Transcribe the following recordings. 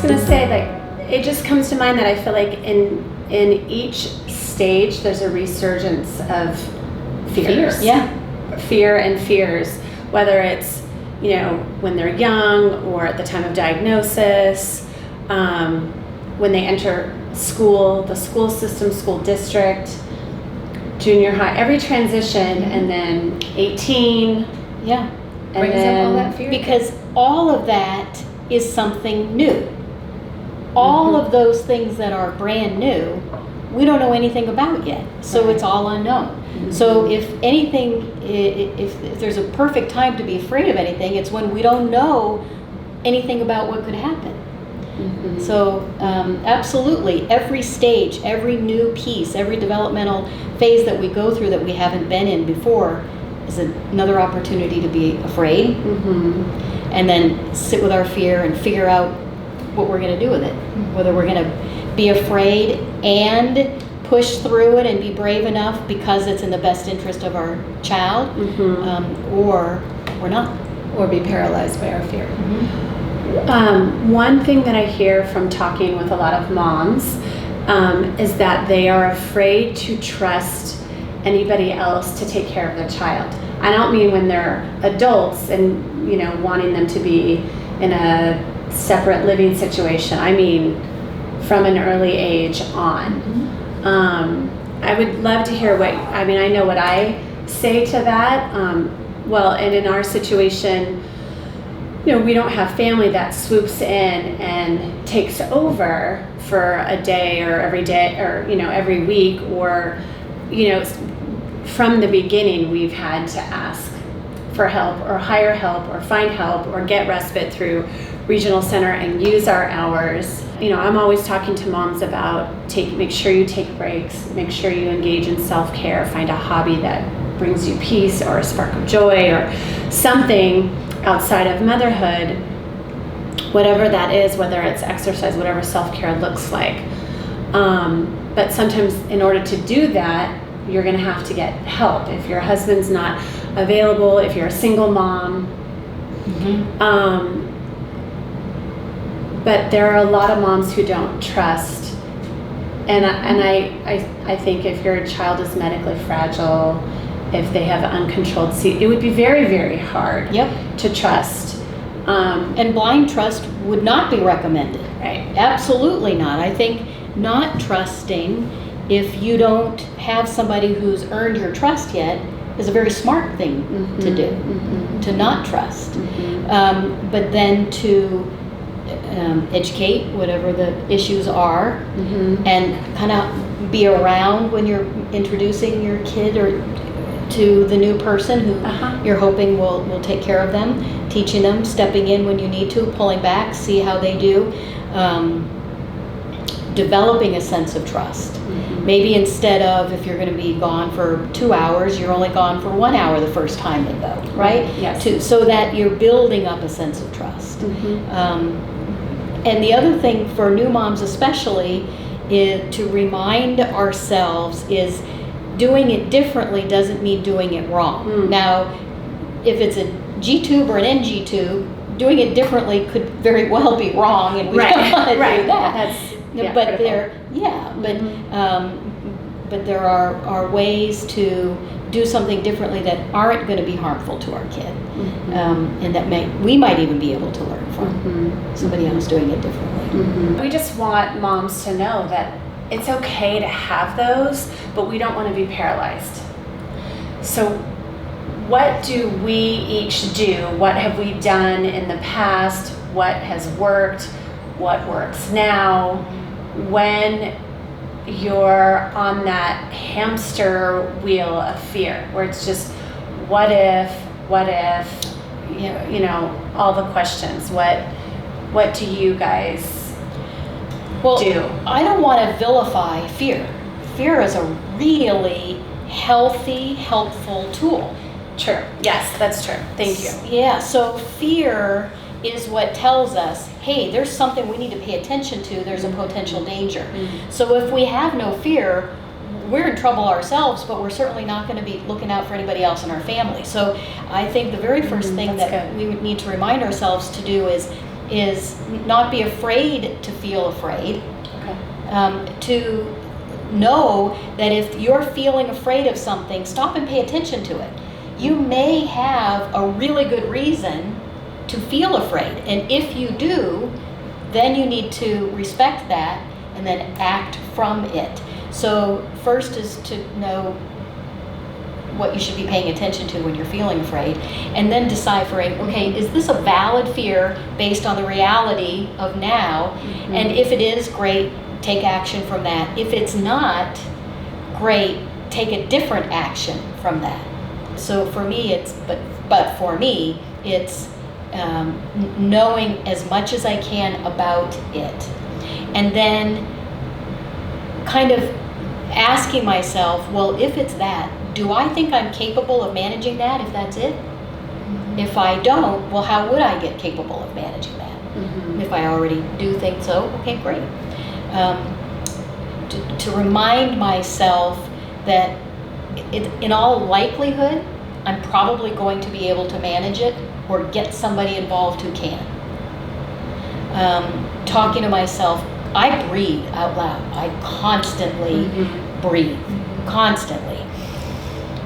going to say, like, it just comes to mind that I feel like in each stage there's a resurgence of fears. Fear and fears, whether it's, you know, when they're young or at the time of diagnosis, when they enter school, the school system, school district, junior high, every transition, and then 18. Yeah. And brings then, up all that fear. Because all of that is something new. All of those things that are brand new, we don't know anything about yet. So it's all unknown. So if anything, if there's a perfect time to be afraid of anything, it's when we don't know anything about what could happen. So absolutely, every stage, every new piece, every developmental phase that we go through that we haven't been in before is another opportunity to be afraid, and then sit with our fear and figure out what we're going to do with it. Whether we're going to be afraid and push through it and be brave enough because it's in the best interest of our child, or we're not. Or be paralyzed by our fear. One thing that I hear from talking with a lot of moms is that they are afraid to trust anybody else to take care of their child. I don't mean when they're adults and, you know, wanting them to be in a separate living situation. I mean from an early age on. I would love to hear I know what I say to that. And in our situation, you know, we don't have family that swoops in and takes over for a day or every day or, you know, every week, or, you know, from the beginning we've had to ask for help or hire help or find help or get respite through regional center and use our hours. You know, I'm always talking to moms about make sure you take breaks, make sure you engage in self-care, find a hobby that brings you peace or a spark of joy or something outside of motherhood, whatever that is, whether it's exercise, whatever self-care looks like. But sometimes in order to do that, you're going to have to get help. If your husband's not available, if you're a single mom. But there are a lot of moms who don't trust. And I think if your child is medically fragile, if they have uncontrolled seizure, it would be very, very hard to trust. And blind trust would not be recommended. Right. Absolutely not. I think not trusting, if you don't have somebody who's earned your trust yet, is a very smart thing to do, to not trust. But then to educate whatever the issues are, and kind of be around when you're introducing your kid or to the new person who you're hoping will take care of them, teaching them, stepping in when you need to, pulling back, see how they do, developing a sense of trust. Maybe instead of, if you're going to be gone for 2 hours, you're only gone for 1 hour the first time they go, right? Yes. So that you're building up a sense of trust. And the other thing for new moms especially is to remind ourselves is doing it differently doesn't mean doing it wrong. Now, if it's a G-tube or an NG tube, doing it differently could very well be wrong, and we don't want to do that. But there are ways to do something differently that aren't going to be harmful to our kid, and that we might even be able to learn from somebody else doing it differently. We just want moms to know that it's okay to have those, but we don't want to be paralyzed. So what do we each do? What have we done in the past? What has worked? What works now? When you're on that hamster wheel of fear, where it's just, what if, you know, all the questions. What do you guys do? I don't want to vilify fear. Fear is a really healthy, helpful tool. True. Yes, that's true. Thank you. Yeah, so fear is what tells us, hey, there's something we need to pay attention to, there's a potential danger. So if we have no fear, we're in trouble ourselves, but we're certainly not going to be looking out for anybody else in our family. So I think the very first thing that we need to remind ourselves to do is is not be afraid to feel afraid. Okay. To know that if you're feeling afraid of something, stop and pay attention to it. You may have a really good reason to feel afraid, and if you do, then you need to respect that and then act from it. So first is to know what you should be paying attention to when you're feeling afraid, and then deciphering, okay, is this a valid fear based on the reality of now? Mm-hmm. And if it is, great, take action from that. If it's not, great, take a different action from that. So for me, but for me, it's knowing as much as I can about it, and then kind of asking myself, well, if it's that, do I think I'm capable of managing that if that's it? Mm-hmm. If I don't, well, how would I get capable of managing that? Mm-hmm. If I already do think so, okay, great. To remind myself that in all likelihood, I'm probably going to be able to manage it or get somebody involved who can. Talking to myself, I breathe out loud. I constantly breathe, constantly.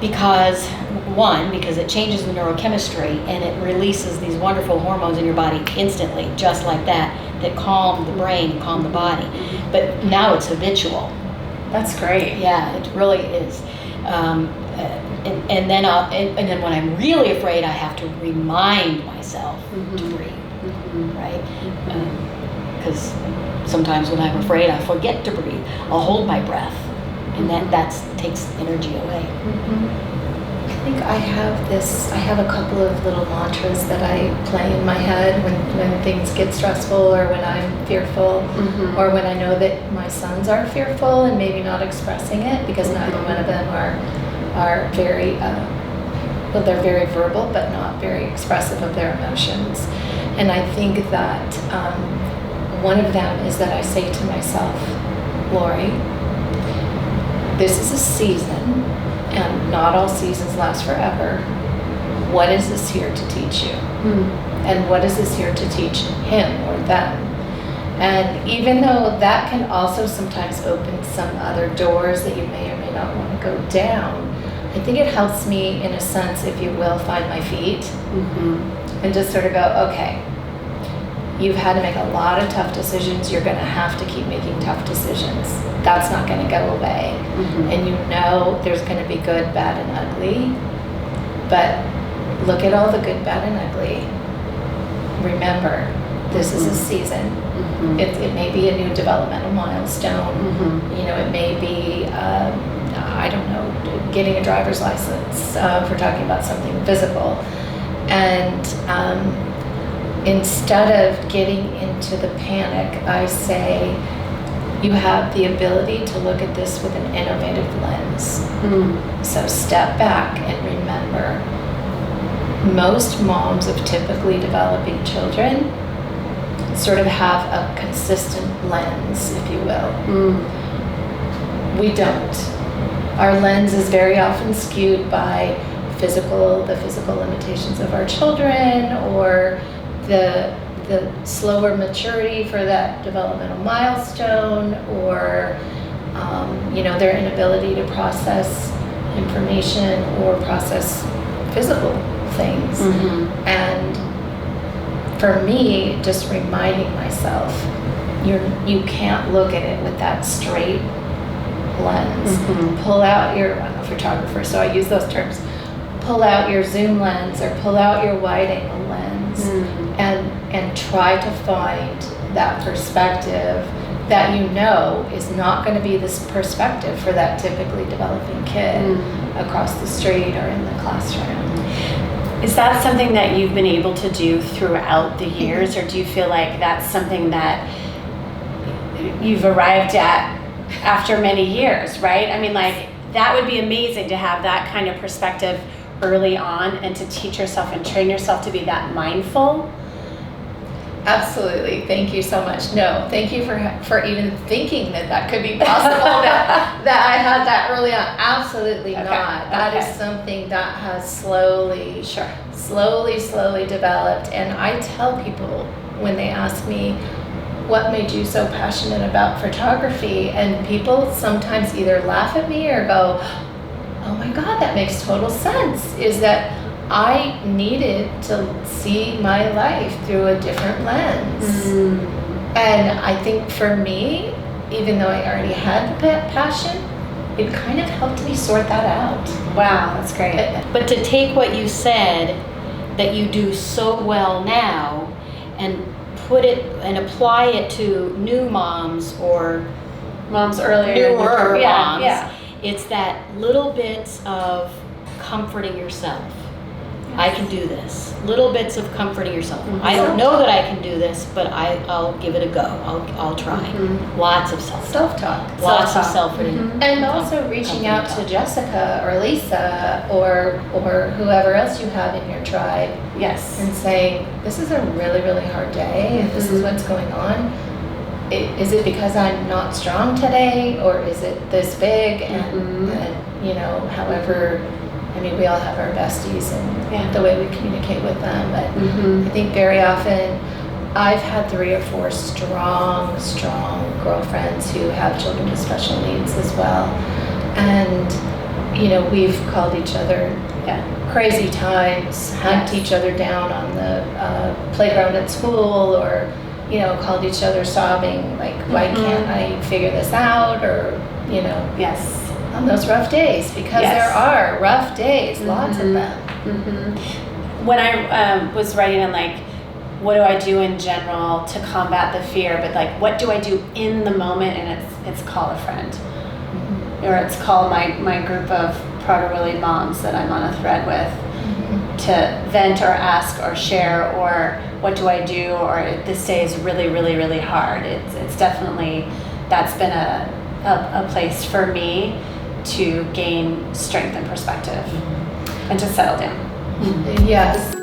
Because it changes the neurochemistry and it releases these wonderful hormones in your body instantly, just like that calm the brain and calm the body. But now it's habitual. That's great. Yeah, it really is. And then when I'm really afraid, I have to remind myself to breathe, right? Because sometimes when I'm afraid, I forget to breathe. I'll hold my breath, and that takes energy away. I think I have a couple of little mantras that I play in my head when things get stressful, or when I'm fearful, or when I know that my sons are fearful and maybe not expressing it, because neither one of them are very, well, they're very verbal, but not very expressive of their emotions. And I think that one of them is that I say to myself, Laurie, this is a season, and not all seasons last forever. What is this here to teach you? And what is this here to teach him or them? And even though that can also sometimes open some other doors that you may or may not want to go down, I think it helps me, in a sense, if you will, find my feet and just sort of go, okay, you've had to make a lot of tough decisions. You're going to have to keep making tough decisions. That's not going to go away. And you know there's going to be good, bad, and ugly. But look at all the good, bad, and ugly. Remember, this is a season. It may be a new developmental milestone. You know, it may be, I don't know, getting a driver's license, if we're talking about something physical. And instead of getting into the panic, I say, you have the ability to look at this with an innovative lens. So step back and remember, most moms of typically developing children sort of have a consistent lens, if you will. We don't. Our lens is very often skewed by the physical limitations of our children, or the slower maturity for that developmental milestone, or you know, their inability to process information or process physical things. And for me, just reminding myself, you can't look at it with that straight lens. Pull out your, I'm a photographer, so I use those terms. Pull out your zoom lens or pull out your wide angle lens and try to find that perspective that you know is not going to be this perspective for that typically developing kid across the street or in the classroom. Is that something that you've been able to do throughout the years, or do you feel like that's something that you've arrived at after many years, right? I mean, like, that would be amazing to have that kind of perspective early on and to teach yourself and train yourself to be that mindful. Absolutely. Thank you so much. No, thank you for even thinking that could be possible, that I had that early on. Absolutely not. That is something that has slowly developed. And I tell people when they ask me, what made you so passionate about photography? And people sometimes either laugh at me or go, oh my God, that makes total sense, is that I needed to see my life through a different lens. And I think for me, even though I already had the passion, it kind of helped me sort that out. Wow, that's great. But to take what you said that you do so well now and put it and apply it to new moms or Moms earlier. newer Yeah, moms, yeah. it's that little bits of comforting yourself. I can do this. Little bits of comforting yourself. I don't know that I can do this, but I'll give it a go. I'll try. Lots of self-talk. Self-talk. Lots of Self-talk. And also reaching out to Jessica or Lisa or whoever else you have in your tribe Yes. and saying, this is a really, really hard day and this is what's going on. Is it because I'm not strong today, or is it this big? And you know, however, I mean, we all have our besties and the way we communicate with them, but I think very often I've had 3 or 4 strong girlfriends who have children with special needs as well. And, you know, we've called each other crazy times, hugged each other down on the playground at school, or, you know, called each other sobbing, like, why can't I figure this out? Or, you know. Yes. On those rough days, because there are rough days, lots of them. When I was writing on like, what do I do in general to combat the fear, but like, what do I do in the moment? And it's call a friend, or it's call my group of Prader-Willi moms that I'm on a thread with to vent or ask or share, or what do I do, or this day is really, really, really hard. It's definitely, that's been a place for me to gain strength and perspective and to settle down. Yes.